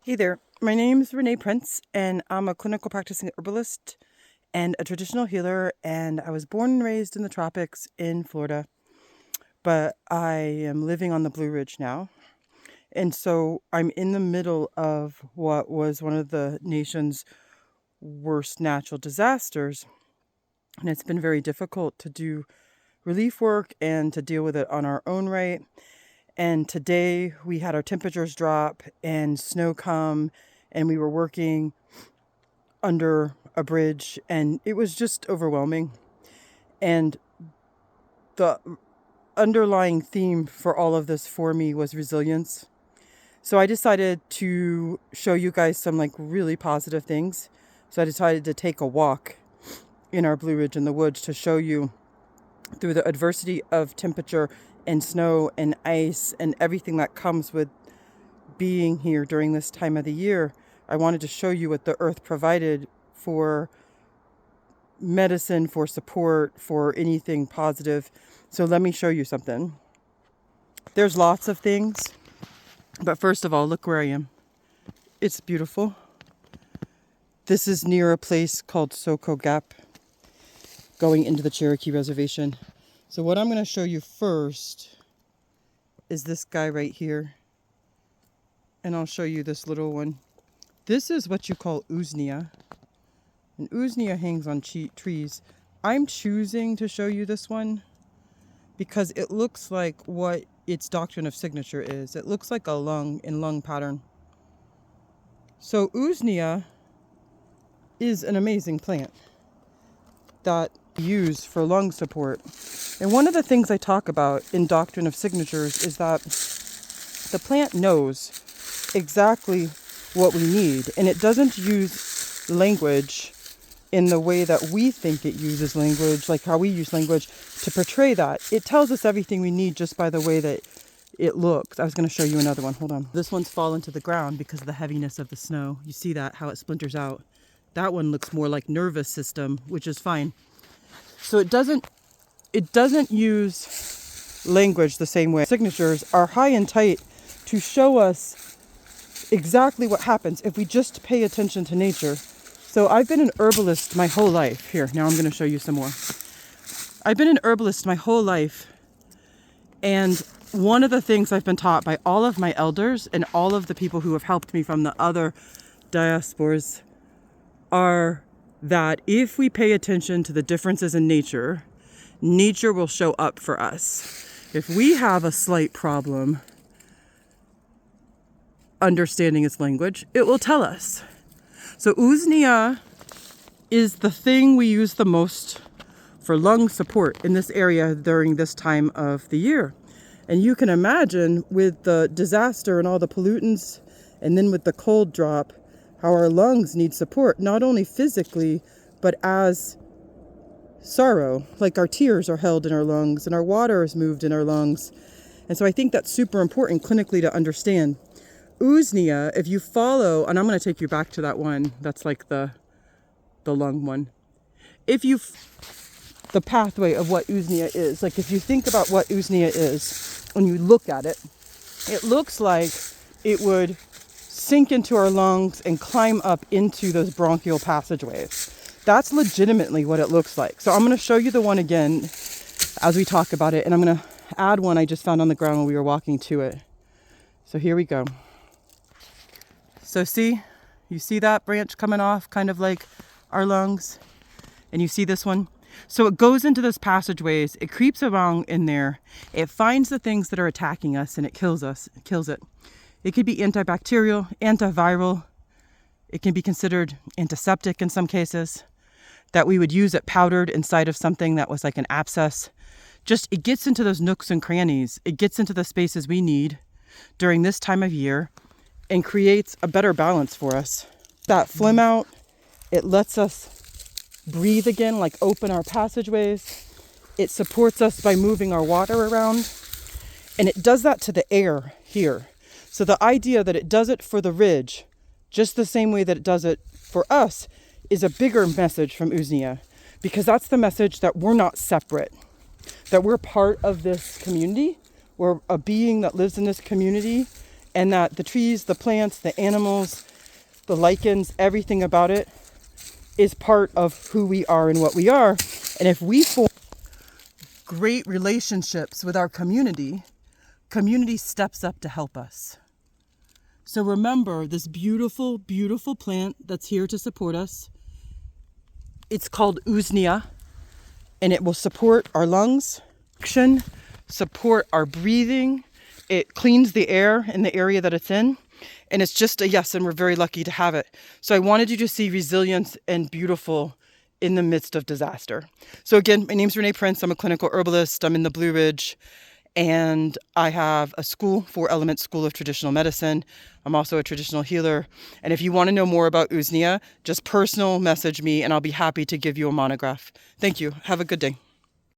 Hey there, my name is Renee Prince, and I'm a clinical practicing herbalist and a traditional healer, and I was born and raised in the tropics in Florida, but I am living on the Blue Ridge now. And so I'm in the middle of what was one of the nation's worst natural disasters, and it's been very difficult to do relief work and to deal with it on our own right. And today we had our temperatures drop and snow come, and we were working under a bridge, and it was just overwhelming. And the underlying theme for all of this for me was resilience. So I decided to show you guys some really positive things. So I decided to take a walk in our Blue Ridge in the woods to show you through the adversity of temperature and snow and ice and everything that comes with being here during this time of the year. I wanted to show you what the earth provided for medicine, for support, for anything positive. So let me show you something. There's lots of things, but first of all, look where I am. It's beautiful. This is near a place called Soko Gap, going into the Cherokee Reservation. So what I'm going to show you first is this guy right here. And I'll show you this little one. This is what you call usnea. And usnea hangs on trees. I'm choosing to show you this one because it looks like what its doctrine of signature is. It looks like a lung in lung pattern. So usnea is an amazing plant that we use for lung support. And one of the things I talk about in doctrine of signatures is that the plant knows exactly what we need, and it doesn't use language in the way that we think it uses language, like how we use language to portray that. It tells us everything we need just by the way that it looks. I was going to show you another one. Hold on. This one's fallen to the ground because of the heaviness of the snow. You see that, how it splinters out. That one looks more like nervous system, which is fine. So it doesn't use language the same way. Signatures are high and tight to show us exactly what happens if we just pay attention to nature. So I've been an herbalist my whole life. Here, now I'm going to show you some more. I've been an herbalist my whole life. And one of the things I've been taught by all of my elders and all of the people who have helped me from the other diasporas are that if we pay attention to the differences in nature, nature will show up for us. If we have a slight problem understanding its language, it will tell us. So usnea is the thing we use the most for lung support in this area during this time of the year. And you can imagine with the disaster and all the pollutants, and then with the cold drop, how our lungs need support, not only physically, but as sorrow, like our tears are held in our lungs and our water is moved in our lungs. And so I think that's super important clinically to understand. Usnea, if you follow, and I'm going to take you back to that one, that's like the lung one. The pathway of what usnea is, like if you think about what usnea is, when you look at it, it looks like it would sink into our lungs and climb up into those bronchial passageways. That's legitimately what it looks like. So I'm going to show you the one again as we talk about it, and I'm going to add one I just found on the ground when we were walking to it. So here we go. So you see that branch coming off, kind of like our lungs, and you see this one? So it goes into those passageways, it creeps around in there, it finds the things that are attacking us, and it kills it. It could be antibacterial, antiviral, it can be considered antiseptic in some cases, that we would use it powdered inside of something that was like an abscess. Just, it gets into those nooks and crannies, it gets into the spaces we need during this time of year, and creates a better balance for us. That phlegm out, it lets us breathe again, like open our passageways. It supports us by moving our water around. And it does that to the air here. So the idea that it does it for the ridge, just the same way that it does it for us, is a bigger message from usnea. Because that's the message that we're not separate. That we're part of this community. We're a being that lives in this community. and that the trees, the plants, the animals, the lichens, everything about it is part of who we are and what we are. And if we form great relationships with our community, community steps up to help us. So remember this beautiful, beautiful plant that's here to support us. It's called usnea, and it will support our lungs, support our breathing. It cleans the air in the area that it's in. And it's just a yes, and we're very lucky to have it. So I wanted you to see resilience and beautiful in the midst of disaster. So again, my name's Renee Prince. I'm a clinical herbalist. I'm in the Blue Ridge, and I have a school, Fourelementschool of Traditional Medicine. I'm also a traditional healer. And if you want to know more about usnea, just personal message me and I'll be happy to give you a monograph. Thank you. Have a good day.